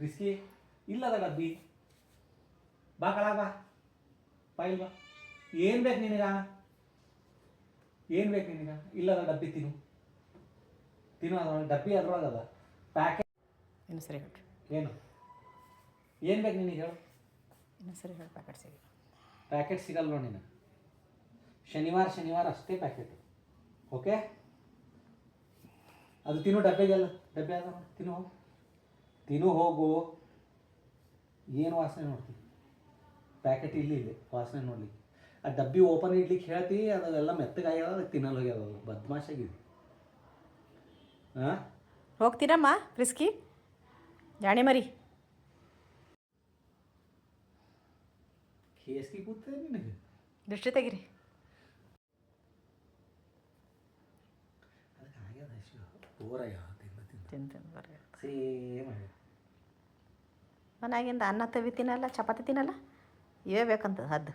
Risky ಇಲ್ಲದ ಡಬ್ಬಿ ಬಾ ಕಳ ಬಾ ಬಾಯಿಲ್ ಬಾ. ಏನು ಬೇಕು ನಿನಗ, ಏನು ಬೇಕು ನಿನಗ? ಇಲ್ಲದ ಡಬ್ಬಿ ತಿನ್ನು ತಿನ್ನು. ಅದ್ರೊಳಗೆ ಡಬ್ಬಿ ಅದ್ರೊಳಗೆ ಅದ ಪ್ಯಾಕೆಟ್. ಇನ್ನು ಸರಿ ಹೇಳ್ರಿ. ಏನು ಏನು ಬೇಕು ನಿನಗೆ ಹೇಳು? ಇನ್ನು ಸರಿ ಹೇಳಿ. ಪ್ಯಾಕೆಟ್ ಸಿಗಿ ಪ್ಯಾಕೆಟ್ ಸಿಗಲ್ಲ ನೋಡಿ ನೀನು. ಶನಿವಾರ ಶನಿವಾರ ಅಷ್ಟೇ ಪ್ಯಾಕೆಟು. ಓಕೆ, ಅದು ತಿನ್ನು. ಡಬ್ಬಿಗೆಲ್ಲ ಡಬ್ಬಿ ಅದ ತಿನ್ನು ಹೋಗು, ತಿನ್ನು ಹೋಗು. ಏನು ವಾಸನೆ ನೋಡ್ತೀವಿ? ಪ್ಯಾಕೆಟ್ ಇಲ್ಲಿ ಇದೆ ವಾಸನೆ ನೋಡ್ಲಿಕ್ಕೆ. ಆ ಡಬ್ಬಿ ಓಪನ್ ಇಡ್ಲಿಕ್ಕೆ ಹೇಳ್ತಿ, ಅದೆಲ್ಲ ಮೆತ್ತಗಾಗ್ಯದ, ಅದಕ್ಕೆ ತಿನ್ನಲು ಹೋಗ್ಯದ. ಅದು ಬದ್ಮಾಶಾಗಿದೆ. ಹಾಂ, ಹೋಗ್ತೀರಮ್ಮ ರಿಸ್ಕಿ ಜಾಣಿ ಮರಿ. ಹೇಸ್ಗೆ ಕೂತದೆ ನಿನಗೆ. ದೃಷ್ಟಿ ತೆಗಿರಿ. ಅದಕ್ಕೆ ಆಗ್ಯದ ಓರಯ್ಯ ತಿಂದು ಬರ್ರಿ. ಸೇಮ್ ಆಗ್ಯದ. ಮನ್ಯಾಗಿಂದ ಅನ್ನ ತವಿ ತಿನ್ನಲ್ಲ, ಚಪಾತಿ ತಿನ್ನಲ್ಲ, ಇವೇ ಬೇಕಂತ ಹದ್ದು.